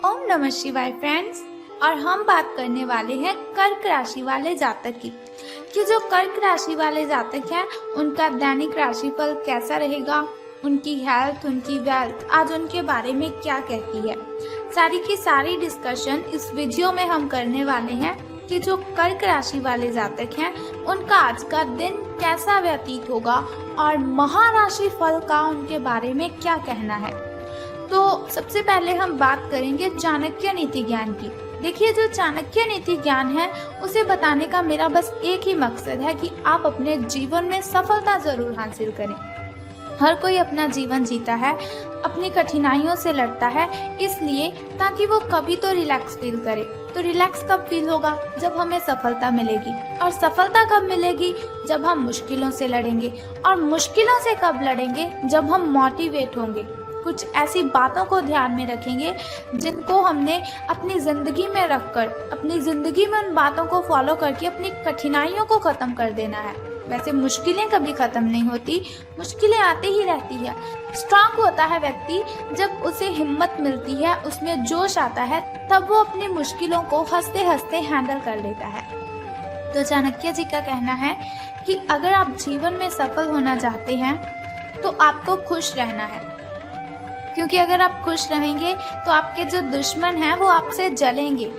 ओम नमः शिवाय फ्रेंड्स। और हम बात करने वाले हैं कर्क राशि वाले जातक की कि जो कर्क राशि वाले जातक हैं उनका दैनिक राशिफल कैसा रहेगा, उनकी हेल्थ, उनकी वेल्थ आज उनके बारे में क्या कहती है। सारी की सारी डिस्कशन इस वीडियो में हम करने वाले हैं कि जो कर्क राशि वाले जातक हैं उनका आज का दिन कैसा व्यतीत होगा और महाराशि फल का उनके बारे में क्या कहना है। तो सबसे पहले हम बात करेंगे चाणक्य नीति ज्ञान की। देखिए, जो चाणक्य नीति ज्ञान है उसे बताने का मेरा बस एक ही मकसद है कि आप अपने जीवन में सफलता जरूर हासिल करें। हर कोई अपना जीवन जीता है, अपनी कठिनाइयों से लड़ता है, इसलिए ताकि वो कभी तो रिलैक्स फील करे। तो रिलैक्स कब फील होगा? जब हमें सफलता मिलेगी। और सफलता कब मिलेगी? जब हम मुश्किलों से लड़ेंगे। और मुश्किलों से कब लड़ेंगे? जब हम मोटिवेट होंगे, कुछ ऐसी बातों को ध्यान में रखेंगे जिनको हमने अपनी ज़िंदगी में रखकर, अपनी ज़िंदगी में उन बातों को फॉलो करके अपनी कठिनाइयों को ख़त्म कर देना है। वैसे मुश्किलें कभी ख़त्म नहीं होती, मुश्किलें आती ही रहती है। स्ट्रांग होता है व्यक्ति जब उसे हिम्मत मिलती है, उसमें जोश आता है, तब वो अपनी मुश्किलों को हंसते हंसते हैंडल कर लेता है। तो चाणक्य जी का कहना है कि अगर आप जीवन में सफल होना चाहते हैं तो आपको खुश रहना है, क्योंकि अगर आप खुश रहेंगे तो आपके जो दुश्मन हैं वो आपसे जलेंगे।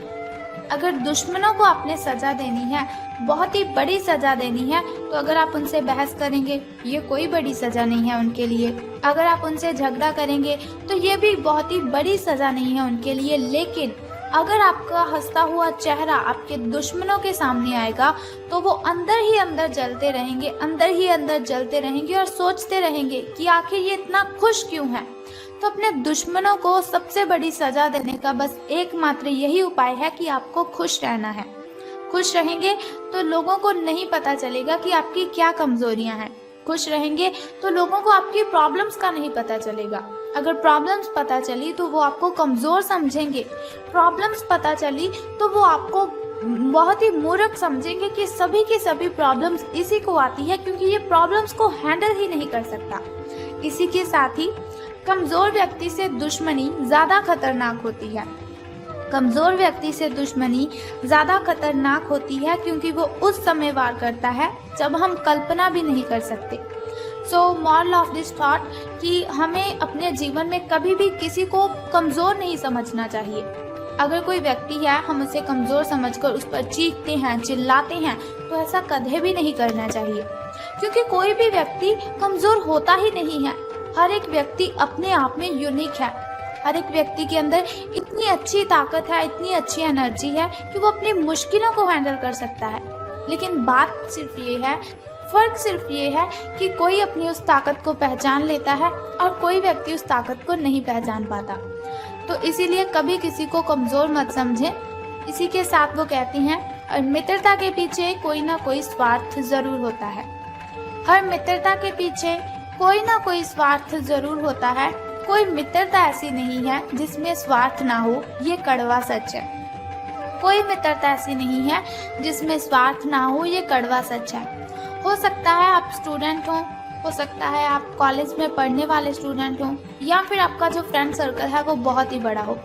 अगर दुश्मनों को आपने सजा देनी है, बहुत ही बड़ी सजा देनी है, तो अगर आप उनसे बहस करेंगे ये कोई बड़ी सजा नहीं है उनके लिए। अगर आप उनसे झगड़ा करेंगे तो ये भी बहुत ही बड़ी सजा नहीं है उनके लिए। लेकिन अगर आपका हंसता हुआ चेहरा आपके दुश्मनों के सामने आएगा तो वो अंदर ही अंदर जलते रहेंगे, अंदर ही अंदर जलते रहेंगे और सोचते रहेंगे कि आखिर ये इतना खुश क्यों है। तो अपने दुश्मनों को सबसे बड़ी सजा देने का बस एकमात्र यही उपाय है कि आपको खुश रहना है। खुश रहेंगे तो लोगों को नहीं पता चलेगा कि आपकी क्या कमजोरियां हैं। खुश रहेंगे तो लोगों को आपकी प्रॉब्लम्स का नहीं पता चलेगा। अगर प्रॉब्लम्स पता चली तो वो आपको कमजोर समझेंगे। प्रॉब्लम्स पता चली तो वो आपको बहुत ही मूर्ख समझेंगे कि सभी की सभी प्रॉब्लम्स इसी को आती है क्योंकि ये प्रॉब्लम्स को हैंडल ही नहीं कर सकता। इसी के साथ ही कमजोर व्यक्ति से दुश्मनी ज्यादा खतरनाक होती है। कमजोर व्यक्ति से दुश्मनी ज्यादा खतरनाक होती है क्योंकि वो उस समय वार करता है जब हम कल्पना भी नहीं कर सकते। So moral of this thought कि हमें अपने जीवन में कभी भी किसी को कमजोर नहीं समझना चाहिए। अगर कोई व्यक्ति है, हम उसे कमजोर समझकर उस पर चीखते हैं, चिल्लाते हैं, तो ऐसा कभी भी नहीं करना चाहिए, क्योंकि कोई भी व्यक्ति कमजोर होता ही नहीं है। हर एक व्यक्ति अपने आप में यूनिक है। हर एक व्यक्ति के अंदर इतनी अच्छी ताकत है, इतनी अच्छी एनर्जी है कि वो अपनी मुश्किलों को हैंडल कर सकता है। लेकिन बात सिर्फ ये है, फर्क सिर्फ ये है कि कोई अपनी उस ताकत को पहचान लेता है और कोई व्यक्ति उस ताकत को नहीं पहचान पाता। तो इसीलिए कभी किसी को कमजोर मत समझें। इसी के साथ वो कहती हैं, और मित्रता के पीछे कोई ना कोई स्वार्थ जरूर होता है। हर मित्रता के पीछे कोई ना कोई स्वार्थ जरूर होता है। कोई मित्रता ऐसी नहीं है जिसमें स्वार्थ ना हो, ये कड़वा सच है। कोई मित्रता ऐसी नहीं है जिसमें स्वार्थ ना हो, ये कड़वा सच है। हो सकता है आप स्टूडेंट हो सकता है आप कॉलेज में पढ़ने वाले स्टूडेंट हो, या फिर आपका जो फ्रेंड सर्कल है वो बहुत ही बड़ा हो।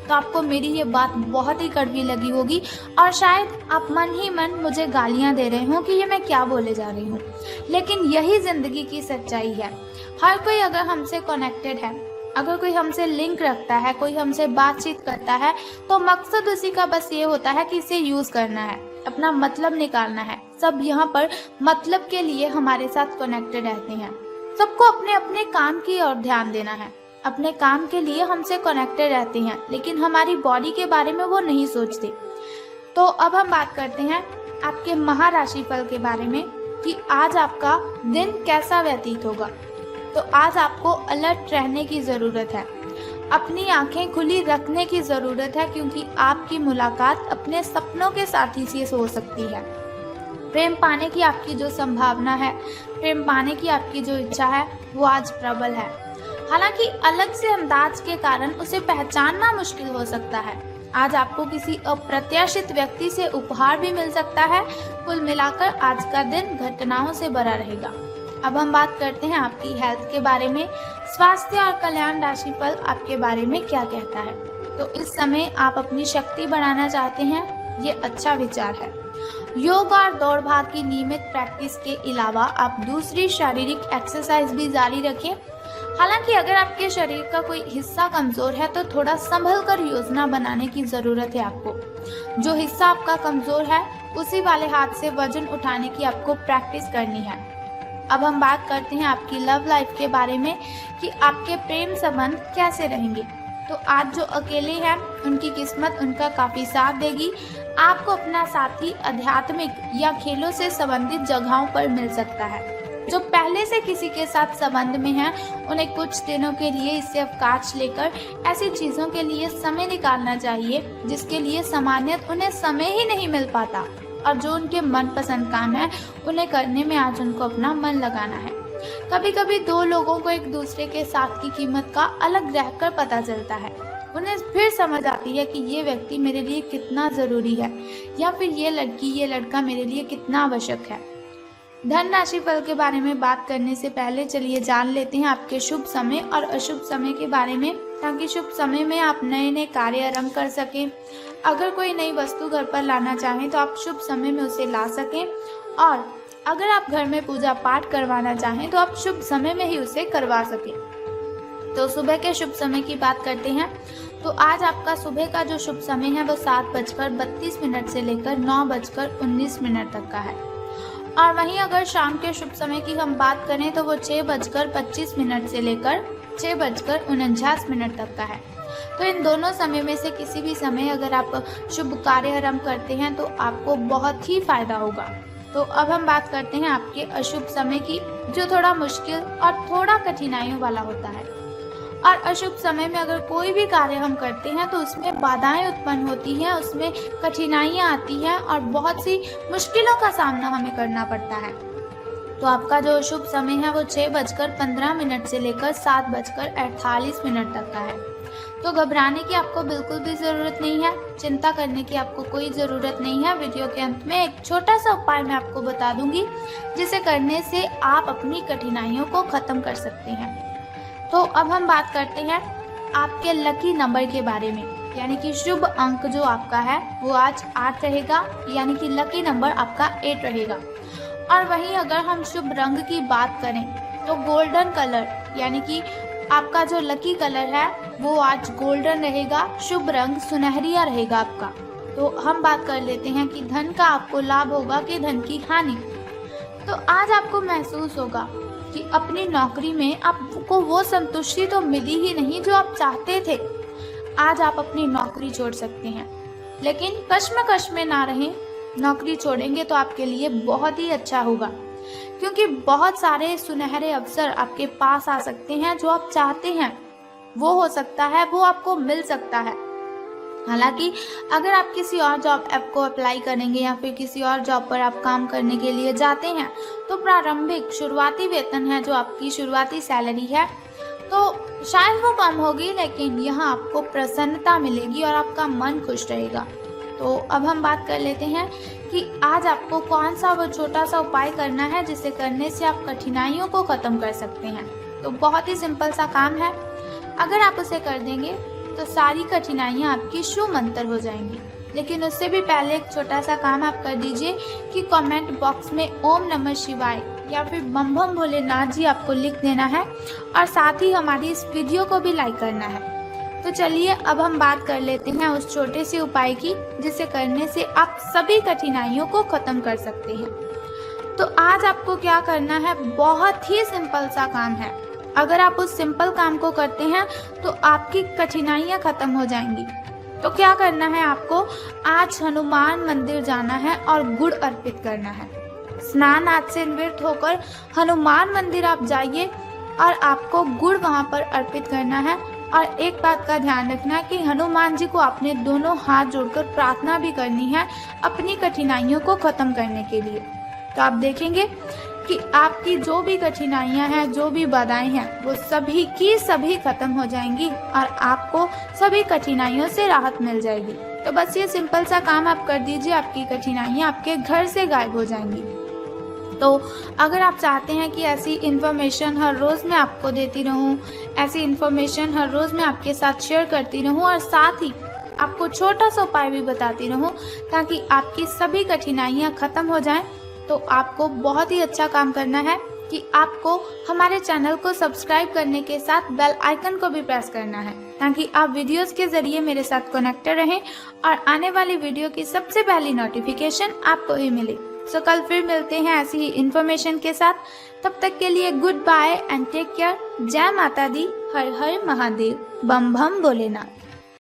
तो आपको मेरी ये बात बहुत ही कड़वी लगी होगी और शायद आप मन ही मन मुझे गालियां दे रहे हो कि ये मैं क्या बोले जा रही हूँ। लेकिन यही जिंदगी की सच्चाई है। हर कोई अगर हमसे कनेक्टेड है, अगर कोई हमसे लिंक रखता है, कोई हमसे बातचीत करता है, तो मकसद उसी का बस ये होता है कि इसे यूज करना है, अपना मतलब निकालना है। सब यहाँ पर मतलब के लिए हमारे साथ कनेक्टेड रहते हैं। सबको अपने अपने काम की ओर ध्यान देना है, अपने काम के लिए हमसे कनेक्टेड रहते हैं, लेकिन हमारी बॉडी के बारे में वो नहीं सोचते। तो अब हम बात करते हैं आपके महाराशि फल के बारे में कि आज आपका दिन कैसा व्यतीत होगा। तो आज आपको अलर्ट रहने की ज़रूरत है, अपनी आंखें खुली रखने की ज़रूरत है, क्योंकि आपकी मुलाकात अपने सपनों के साथी से हो सकती है। प्रेम पाने की आपकी जो संभावना है, प्रेम पाने की आपकी जो इच्छा है, वो आज प्रबल है। हालांकि अलग से अंदाज के कारण उसे पहचानना मुश्किल हो सकता है। आज आपको किसी अप्रत्याशित व्यक्ति से उपहार भी मिल सकता है। कुल मिलाकर आज का दिन घटनाओं से भरा रहेगा। अब हम बात करते हैं आपकी हेल्थ के बारे में। स्वास्थ्य और कल्याण राशिफल आपके बारे में क्या कहता है। तो इस समय आप अपनी शक्ति बढ़ाना चाहते हैं, ये अच्छा विचार है। योग और दौड़ भाग की नियमित प्रैक्टिस के अलावा आप दूसरी शारीरिक एक्सरसाइज भी जारी रखें। हालांकि अगर आपके शरीर का कोई हिस्सा कमजोर है तो थोड़ा संभल कर योजना बनाने की जरूरत है आपको। जो हिस्सा आपका कमजोर है उसी वाले हाथ से वजन उठाने की आपको प्रैक्टिस करनी है। अब हम बात करते हैं आपकी लव लाइफ के बारे में कि आपके प्रेम संबंध कैसे रहेंगे। तो आज जो अकेले हैं उनकी किस्मत उनका काफी साथ देगी। आपको अपना साथी आध्यात्मिक या खेलों से संबंधित जगहों पर मिल सकता है। जो पहले से किसी के साथ संबंध में हैं उन्हें कुछ दिनों के लिए इससे अवकाश लेकर ऐसी चीजों के लिए समय निकालना चाहिए जिसके लिए सामान्यतः उन्हें समय ही नहीं मिल पाता, और जो उनके मनपसंद काम है उन्हें करने में आज उनको अपना मन लगाना है। कभी कभी दो लोगों को एक दूसरे के साथ की कीमत का अलग रहकर पता चलता है। उन्हें फिर समझ आती है कि ये व्यक्ति मेरे लिए कितना जरूरी है, या फिर ये लड़की ये लड़का मेरे लिए कितना आवश्यक है। धन राशि फल के बारे में बात करने से पहले चलिए जान लेते हैं आपके शुभ समय और अशुभ समय के बारे में, ताकि शुभ समय में आप नए नए कार्य आरंभ कर सकें। अगर कोई नई वस्तु घर पर लाना चाहें तो आप शुभ समय में उसे ला सकें, और अगर आप घर में पूजा पाठ करवाना चाहें तो आप शुभ समय में ही उसे करवा सकें। तो सुबह के शुभ समय की बात करते हैं। तो आज आपका सुबह का जो शुभ समय है वो 7:32 से लेकर 9:19 तक का है। और वहीं अगर शाम के शुभ समय की हम बात करें तो वो 6:25 से लेकर 6:49 तक का है। तो इन दोनों समय में से किसी भी समय अगर आप शुभ कार्य आरंभ करते हैं तो आपको बहुत ही फायदा होगा। तो अब हम बात करते हैं आपके अशुभ समय की, जो थोड़ा मुश्किल और थोड़ा कठिनाइयों वाला होता है। और अशुभ समय में अगर कोई भी कार्य हम करते हैं तो उसमें बाधाएं उत्पन्न होती हैं, उसमें कठिनाइयां आती हैं और बहुत सी मुश्किलों का सामना हमें करना पड़ता है। तो आपका जो शुभ समय है वो 6:15 से लेकर 7:48 तक का है। तो घबराने की आपको बिल्कुल भी ज़रूरत नहीं है, चिंता करने की आपको कोई ज़रूरत नहीं है। वीडियो के अंत में एक छोटा सा उपाय मैं आपको बता दूंगी जिसे करने से आप अपनी कठिनाइयों को ख़त्म कर सकते हैं। तो अब हम बात करते हैं आपके लकी नंबर के बारे में, यानी कि शुभ अंक जो आपका है वो आज 8 रहेगा, यानी कि लकी नंबर आपका 8 रहेगा। और वहीं अगर हम शुभ रंग की बात करें तो गोल्डन कलर, यानी कि आपका जो लकी कलर है वो आज गोल्डन रहेगा। शुभ रंग सुनहरिया रहेगा आपका। तो हम बात कर लेते हैं कि धन का आपको लाभ होगा कि धन की हानि। तो आज आपको महसूस होगा कि अपनी नौकरी में आपको वो संतुष्टि तो मिली ही नहीं जो आप चाहते थे। आज आप अपनी नौकरी छोड़ सकते हैं, लेकिन कश्मकश में ना रहें। नौकरी छोड़ेंगे तो आपके लिए बहुत ही अच्छा होगा, क्योंकि बहुत सारे सुनहरे अवसर आपके पास आ सकते हैं। जो आप चाहते हैं वो हो सकता है, वो आपको मिल सकता है। हालांकि अगर आप किसी और जॉब ऐप को अप्लाई करेंगे या फिर किसी और जॉब पर आप काम करने के लिए जाते हैं तो प्रारंभिक शुरुआती वेतन है, जो आपकी शुरुआती सैलरी है, तो शायद वो कम होगी, लेकिन यहाँ आपको प्रसन्नता मिलेगी और आपका मन खुश रहेगा। तो अब हम बात कर लेते हैं कि आज आपको कौन सा वो छोटा सा उपाय करना है जिसे करने से आप कठिनाइयों को ख़त्म कर सकते हैं। तो बहुत ही सिंपल सा काम है, अगर आप उसे कर देंगे तो सारी कठिनाइयाँ आपकी शूमंतर हो जाएंगी। लेकिन उससे भी पहले एक छोटा सा काम आप कर दीजिए कि कमेंट बॉक्स में ओम नमः शिवाय या फिर बम बम भोलेनाथ जी आपको लिख देना है, और साथ ही हमारी इस वीडियो को भी लाइक करना है। तो चलिए अब हम बात कर लेते हैं उस छोटे से उपाय की जिसे करने से आप सभी कठिनाइयों को खत्म कर सकते हैं। तो आज आपको क्या करना है, बहुत ही सिंपल सा काम है। अगर आप उस सिंपल काम को करते हैं तो आपकी कठिनाइयां खत्म हो जाएंगी। तो क्या करना है, आपको आज हनुमान मंदिर जाना है और गुड़ अर्पित करना है। स्नान आदि से निवृत्त होकर हनुमान मंदिर आप जाइए और आपको गुड़ वहां पर अर्पित करना है। और एक बात का ध्यान रखना कि हनुमान जी को आपने दोनों हाथ जोड़कर प्रार्थना भी करनी है अपनी कठिनाइयों को खत्म करने के लिए। तो आप देखेंगे कि आपकी जो भी कठिनाइयां हैं, जो भी बाधाएं हैं, वो सभी की सभी खत्म हो जाएंगी और आपको सभी कठिनाइयों से राहत मिल जाएगी। तो बस ये सिंपल सा काम आप कर दीजिए, आपकी कठिनाइयां आपके घर से गायब हो जाएंगी। तो अगर आप चाहते हैं कि ऐसी इन्फॉर्मेशन हर रोज़ मैं आपको देती रहूं, ऐसी इन्फॉर्मेशन हर रोज़ मैं आपके साथ शेयर करती रहूं और साथ ही आपको छोटा सा उपाय भी बताती रहूं ताकि आपकी सभी कठिनाइयां खत्म हो जाएं। तो आपको बहुत ही अच्छा काम करना है कि आपको हमारे चैनल को सब्सक्राइब करने के साथ बेल आइकन को भी प्रेस करना है ताकि आप वीडियोस के जरिए मेरे साथ कनेक्टेड रहें और आने वाली वीडियो की सबसे पहली नोटिफिकेशन आपको ही मिले। सो कल फिर मिलते हैं ऐसी ही इन्फॉर्मेशन के साथ। तब तक के लिए good bye and take care. जय माता दी, हर हर महादेव, बम बम भोलेनाथ।